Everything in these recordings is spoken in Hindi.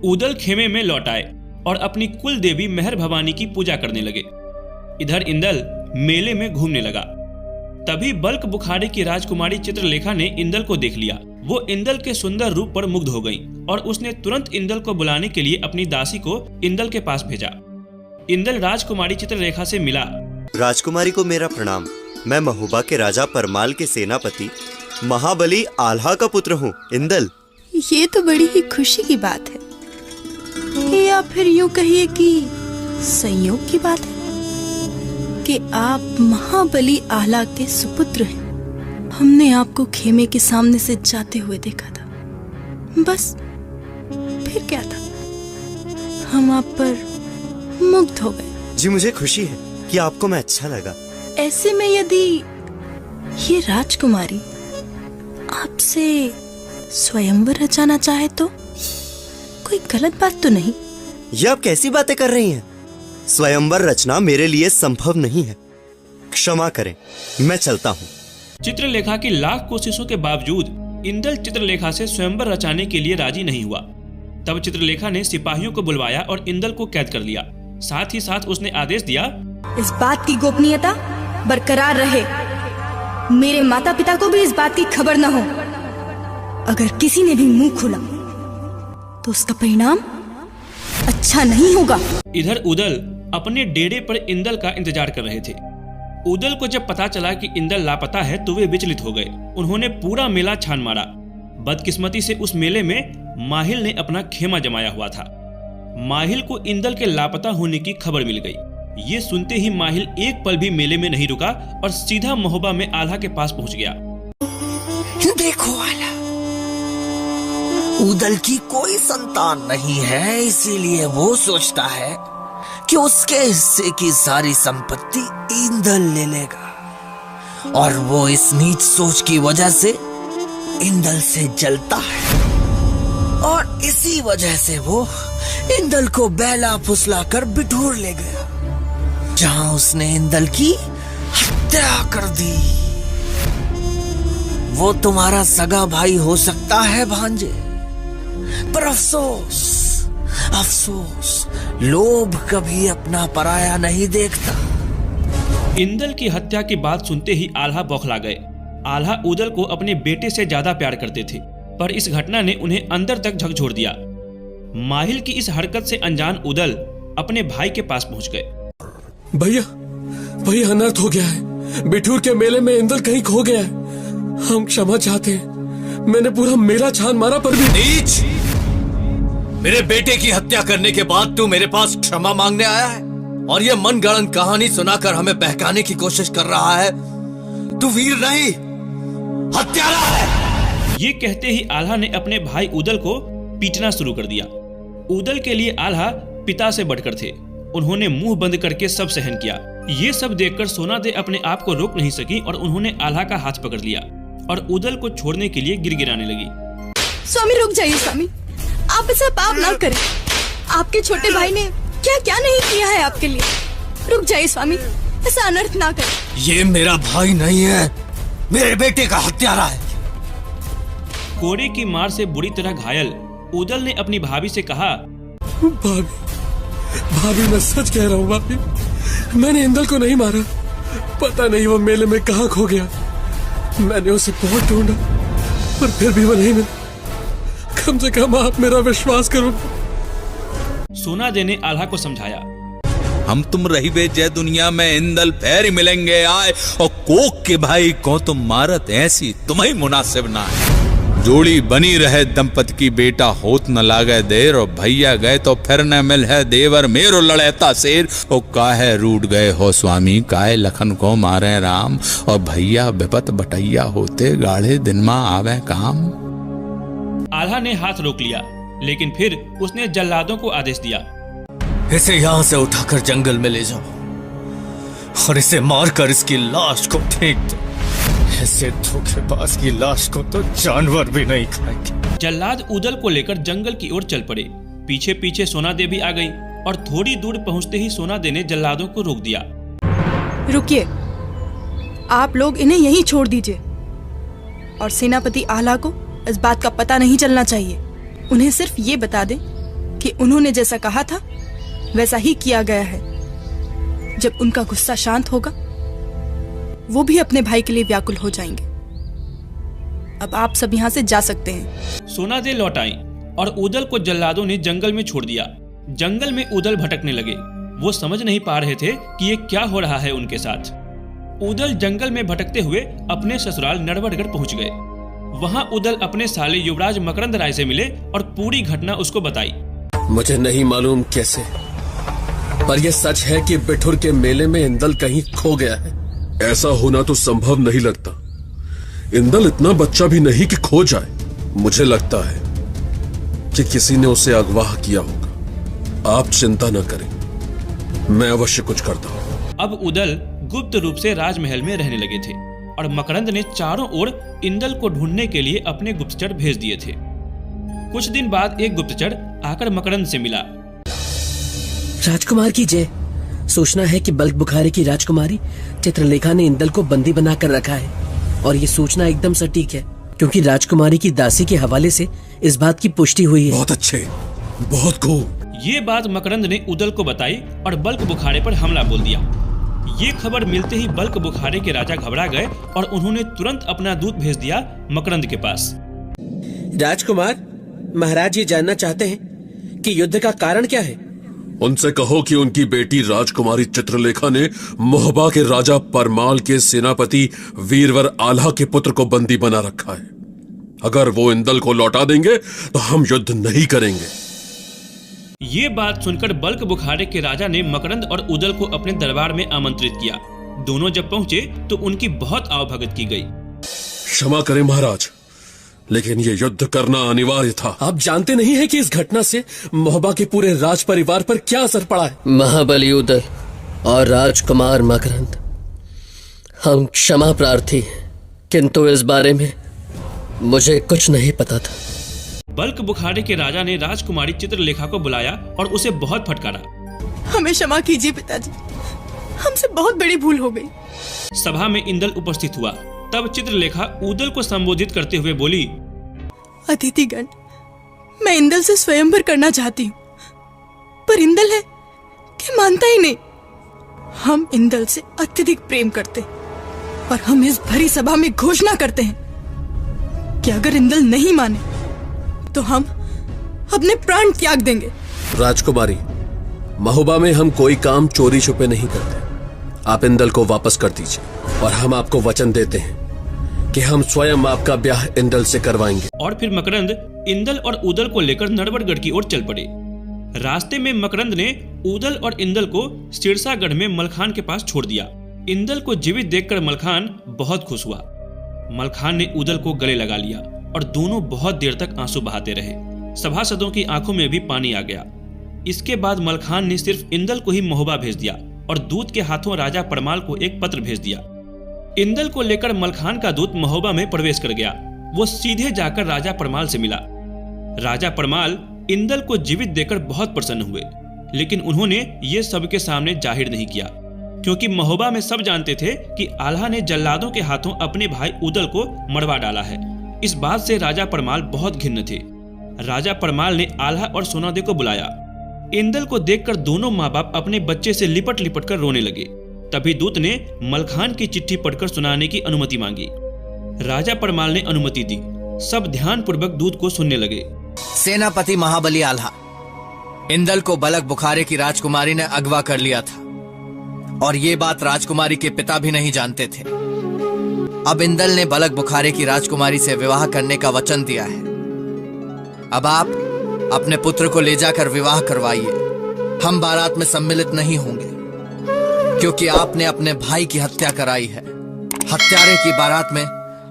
उदल खेमे में लौट आए और अपनी कुल देवी मेहर भवानी की पूजा करने लगे। इधर इंदल मेले में घूमने लगा। तभी बल्क बुखारे की राजकुमारी चित्रलेखा ने इंदल को देख लिया। वो इंदल के सुंदर रूप पर मुग्ध हो गई और उसने तुरंत इंदल को बुलाने के लिए अपनी दासी को इंदल के पास भेजा। इंदल राजकुमारी चित्रलेखा से मिला। राजकुमारी को मेरा प्रणाम। मैं महोबा के राजा परमाल के सेनापति महाबली आल्हा का पुत्र हूँ। इंदल, ये तो बड़ी ही खुशी की बात है, या फिर यूं कहिए कि संयोग की बात है कि आप महाबली आल्हा के सुपुत्र हैं। हमने आपको खेमे के सामने से जाते हुए देखा था, बस फिर क्या था, हम आप पर मुग्ध हो गए। जी मुझे खुशी है कि आपको मैं अच्छा लगा। ऐसे में यदि ये राजकुमारी आपसे स्वयंवर रचाना चाहे तो कोई गलत बात तो नहीं? ये आप कैसी बातें कर रही हैं? स्वयंवर रचना मेरे लिए संभव नहीं है। क्षमा करें, मैं चलता हूँ। चित्रलेखा की लाख कोशिशों के बावजूद इंदल चित्रलेखा से स्वयंवर रचाने के लिए राजी नहीं हुआ। तब चित्रलेखा ने सिपाहियों को बुलवाया और इंदल को कैद कर लिया। साथ ही साथ उसने आदेश दिया, इस बात की गोपनीयता बरकरार रहे। मेरे माता पिता को भी इस बात की खबर न हो। अगर किसी ने भी मुंह खोला तो उसका परिणाम अच्छा नहीं होगा। इधर उदल अपने डेरे पर इंदल का इंतजार कर रहे थे। उदल को जब पता चला कि इंदल लापता है तो वे विचलित हो गए। उन्होंने पूरा मेला छान मारा। बदकिस्मती से उस मेले में माहिल ने अपना खेमा जमाया हुआ था। माहिल को इंदल के लापता होने की खबर मिल गई। ये सुनते ही माहिल एक पल भी मेले में नहीं रुका और सीधा महोबा में आल्हा के पास पहुंच गया। देखो आल्हा, उदल की कोई संतान नहीं है, इसीलिए वो सोचता है कि उसके हिस्से की सारी संपत्ति इंदल ले लेगा और वो इस नीच सोच की वजह से इंदल से जलता है और इसी वजह से वो इंदल को बैला फुसला कर बिठूर ले गया, जहां उसने इंदल की हत्या कर दी। वो तुम्हारा सगा भाई हो सकता है भांजे, पर अफसोस अफसोस लोभ कभी अपना पराया नहीं देखता। इंदल की हत्या की बात सुनते ही आल्हा बौखला गए। आल्हा उदल को अपने बेटे से ज्यादा प्यार करते थे, पर इस घटना ने उन्हें अंदर तक झकझोर दिया। माहिल की इस हरकत से अनजान उदल अपने भाई के पास पहुंच गए। भैया अनर्थ हो गया है। बिठूर के मेले में इंदल कहीं खो गया है। हम क्षमा चाहते हैं। मैंने पूरा मेला छान मारा पर भी। नीच! मेरे बेटे की हत्या करने के बाद तू मेरे पास क्षमा मांगने आया है और ये मनगढ़ंत कहानी सुनाकर हमें बहकाने की कोशिश कर रहा है। तू वीर नहीं, हत्यारा है। ये कहते ही आल्हा ने अपने भाई उदल को पीटना शुरू कर दिया। उदल के लिए आल्हा पिता से बढ़कर थे। उन्होंने मुंह बंद करके सब सहन किया। ये सब देखकर सोनादे अपने आप को रोक नहीं सकी और उन्होंने आल्हा का हाथ पकड़ लिया और उदल को छोड़ने के लिए गिड़गिड़ाने लगी। स्वामी रुक जाइए स्वामी, आप ऐसा पाप ना करें। आपके छोटे भाई ने क्या क्या नहीं किया है आपके लिए। रुक जाइए स्वामी, ऐसा अनर्थ ना करें। ये मेरा भाई नहीं है, मेरे बेटे का हत्यारा है। कोड़े की मार से बुरी तरह घायल उदल ने अपनी भाभी से कहा, भाभी मैं सच कह रहा हूँ भाभी, मैंने इंदल को नहीं मारा। पता नहीं वो मेले में कहाँ खो गया। मैंने उसे बहुत ढूंढा पर फिर भी वो नहीं मिला। कम से कम आप मेरा विश्वास करो। सोनादे ने आल्हा को समझाया, हम तुम रही बे जय दुनिया में इंदल फेर मिलेंगे आए और कोक के भाई को तुम मारत ऐसी तुम्हें मुनासिब ना है। जोड़ी बनी रहे दंपति की, बेटा होत न लागे देर और भैया गए तो फिर न मिल है देवर मेरो लड़ेता शेर। ओ काहे रूठ गए हो स्वामी, काहे लखन को मारे राम और भैया विपत बटैया होते गाढ़े दिन में आवे काम। आल्हा ने हाथ रोक लिया, लेकिन फिर उसने जल्लादों को आदेश दिया, इसे यहाँ से उठाकर जंगल में ले जाओ और इसे मारकर इसकी लाश को फेंक दो। ऐसे धोखेबाज की लाश को तो जानवर भी नहीं खाएंगे। जल्लाद उदल को लेकर जंगल की ओर चल पड़े। पीछे पीछे सोनादे भी आ गई और थोड़ी दूर पहुंचते ही सोनादे ने जल्लादों को रोक दिया। रुकिए, आप लोग इन्हें यहीं छोड़ दीजिए और सेनापति आल्हा को इस बात का पता नहीं चलना चाहिए। उन्हें सिर्फ ये बता दें कि उन्होंने जैसा कहा था वैसा ही किया गया है। जब उनका गुस्सा शांत होगा वो भी अपने भाई के लिए व्याकुल हो जाएंगे। अब आप सब यहाँ से जा सकते हैं। सोनादे लौट आई और उदल को जल्लादों ने जंगल में छोड़ दिया। जंगल में उदल भटकने लगे। वो समझ नहीं पा रहे थे कि ये क्या हो रहा है उनके साथ। उदल जंगल में भटकते हुए अपने ससुराल नरवरगढ़ पहुंच गए। वहां उदल अपने साले युवराज मकरंद राय से मिले और पूरी घटना उसको बताई। मुझे नहीं मालूम कैसे, पर यह सच है कि बिठुर के मेले में इंदल कहीं खो गया है। ऐसा होना तो संभव नहीं लगता। इंदल इतना बच्चा भी नहीं कि खो जाए। मुझे लगता है कि किसी ने उसे अगवा किया होगा। आप चिंता न करें, मैं अवश्य कुछ करता हूँ। अब उदल गुप्त रूप से राजमहल में रहने लगे थे और मकरंद ने चारों ओर इंदल को ढूंढने के लिए अपने गुप्तचर भेज दिए थे। कुछ दिन बाद एक गुप्तचर आकर मकरंद से मिला। राजकुमार की जय। सूचना है कि बल्क बुखारे की राजकुमारी चित्रलेखा ने इंदल को बंदी बनाकर रखा है और ये सूचना एकदम सटीक है क्योंकि राजकुमारी की दासी के हवाले से इस बात की पुष्टि हुई है। बहुत अच्छे, बहुत खूब। ये बात मकरंद ने उदल को बताई और बल्क बुखारे पर हमला बोल दिया। ये खबर मिलते ही बल्क बुखारे के राजा घबरा गए और उन्होंने तुरंत अपना दूत भेज दिया मकरंद के पास। राजकुमार, महाराज ये जानना चाहते हैं कि युद्ध का कारण क्या है। उनसे कहो कि उनकी बेटी राजकुमारी चित्रलेखा ने मोहबा के राजा परमाल के सेनापति वीरवर आल्हा के पुत्र को बंदी बना रखा है। अगर वो इंदल को लौटा देंगे तो हम युद्ध नहीं करेंगे। ये बात सुनकर बल्क बुखारे के राजा ने मकरंद और उदल को अपने दरबार में आमंत्रित किया। दोनों जब पहुंचे तो उनकी बहुत आवभगत की गई। क्षमा करें महाराज, लेकिन ये युद्ध करना अनिवार्य था। आप जानते नहीं है कि इस घटना से मोहबा के पूरे राज परिवार पर क्या असर पड़ा है। महाबली उदल और राजकुमार मकरंद, हम क्षमा प्रार्थी हैं, किंतु इस बारे में मुझे कुछ नहीं पता था। बल्क बुखारे के राजा ने राजकुमारी चित्रलेखा को बुलाया और उसे बहुत फटकारा। हमें क्षमा कीजिए पिताजी, हमसे बहुत बड़ी भूल हो गई। सभा में इंदल उपस्थित हुआ। तब चित्रलेखा उदल को संबोधित करते हुए बोली, अतिथिगण, मैं इंदल से स्वयंवर करना चाहती हूँ, पर इंदल है कि मानता ही नहीं। हम इंदल से अत्यधिक प्रेम करते हैं और हम इस भरी सभा में घोषणा करते हैं कि अगर इंदल नहीं माने तो हम अपने प्राण त्याग देंगे। राजकुमारी, महोबा में हम कोई काम चोरी छुपे नहीं करते। आप इंदल को वापस कर दीजिए और हम आपको वचन देते हैं कि हम स्वयं आपका ब्याह इंदल से करवाएंगे। और फिर मकरंद इंदल और उदल को लेकर नरवरगढ़ की ओर चल पड़े। रास्ते में मकरंद ने उदल और इंदल को सिरसागढ़ में मलखान के पास छोड़ दिया। इंदल को जीवित देखकर मलखान बहुत खुश हुआ। मलखान ने उदल को गले लगा लिया और दोनों बहुत देर तक आंसू बहाते रहे। सभासदों की आंखों में भी पानी आ गया। इसके बाद मलखान ने सिर्फ इंदल को ही महोबा भेज दिया और दूत के हाथों राजा परमाल को एक पत्र भेज दिया। इंदल को लेकर मलखान का दूत महोबा में प्रवेश कर गया। वो सीधे जाकर राजा परमाल से मिला। राजा परमाल इंदल को जीवित देखकर बहुत प्रसन्न हुए, लेकिन उन्होंने ये सबके सामने जाहिर नहीं किया, क्योंकि महोबा में सब जानते थे कि आल्हा ने जल्लादों के हाथों अपने भाई उदल को मरवा डाला है। इस बात से राजा परमाल बहुत घिन्न थे। राजा परमाल ने आल्हा और सोनादे को बुलाया। इंदल को देखकर दोनों माँ बाप अपने बच्चे से लिपट लिपट कर रोने लगे। तभी दूत ने मलखान की चिट्ठी पढ़कर सुनाने की अनुमति मांगी। राजा परमाल ने अनुमति दी। सब ध्यानपूर्वक दूत को सुनने लगे। सेनापति महाबली आल्हा, इंदल को बलक बुखारे की राजकुमारी ने अगवा कर लिया था और ये बात राजकुमारी के पिता भी नहीं जानते थे। अब इंदल ने बलक बुखारे की राजकुमारी से विवाह करने का वचन दिया है। अब आप अपने पुत्र को ले जाकर विवाह करवाइए। हम बारात में सम्मिलित नहीं होंगे क्योंकि आपने अपने भाई की हत्या कराई है। हत्यारे की बारात में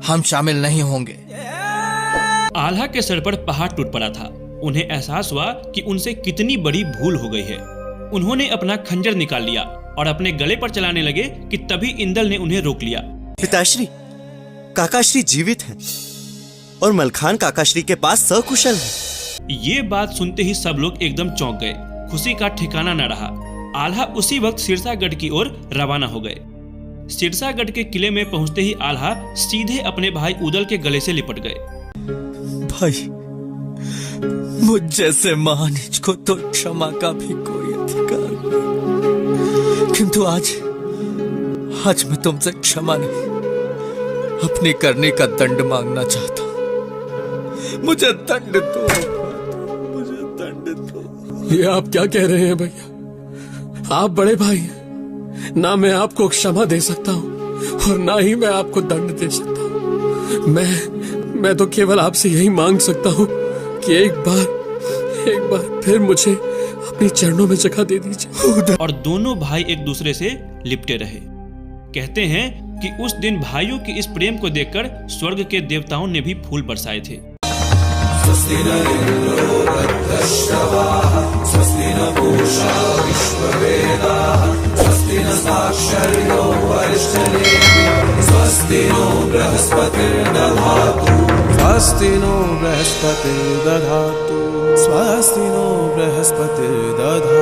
हम शामिल नहीं होंगे। आल्हा के सर पर पहाड़ टूट पड़ा था। उन्हें एहसास हुआ कि उनसे कितनी बड़ी भूल हो गई है। उन्होंने अपना खंजर निकाल लिया और अपने गले पर चलाने लगे कि तभी इंदल ने उन्हें रोक लिया। पिताश्री, काकाश्री जीवित हैं और मलखान काकाश्री के पास सकुशल है। ये बात सुनते ही सब लोग एकदम चौंक गए। खुशी का ठिकाना न रहा। आल्हा उसी वक्त सिरसागढ़ की ओर रवाना हो गए। सिरसागढ़ के किले में पहुंचते ही आल्हा सीधे अपने भाई उदल के गले से लिपट गए। भाई, मुझ जैसे महानिज को तो क्षमा का भी कोई अधिकार नहीं। किंतु आज मैं तुमसे क्षमा नहीं, अपनी करने का दंड मांगना चाहता हूं। मुझे दंड दो, मुझे दंड दो। ये आप क्या कह रहे हैं भैया? आप बड़े भाई हैं, ना मैं आपको क्षमा दे सकता हूँ और ना ही मैं आपको दंड दे सकता हूँ। मैं तो केवल आपसे यही मांग सकता हूँ कि एक बार फिर मुझे अपने चरणों में जगह दे दीजिए। और दोनों भाई एक दूसरे से लिपटे रहे। कहते हैं कि उस दिन भाइयों के इस प्रेम को देखकर स्वर्ग के देवताओं ने भी फूल बरसाए थे। स्वस्ति नो बृहस्पतिर्दधातु, स्वस्ति नो बृहस्पतिर्दधातु।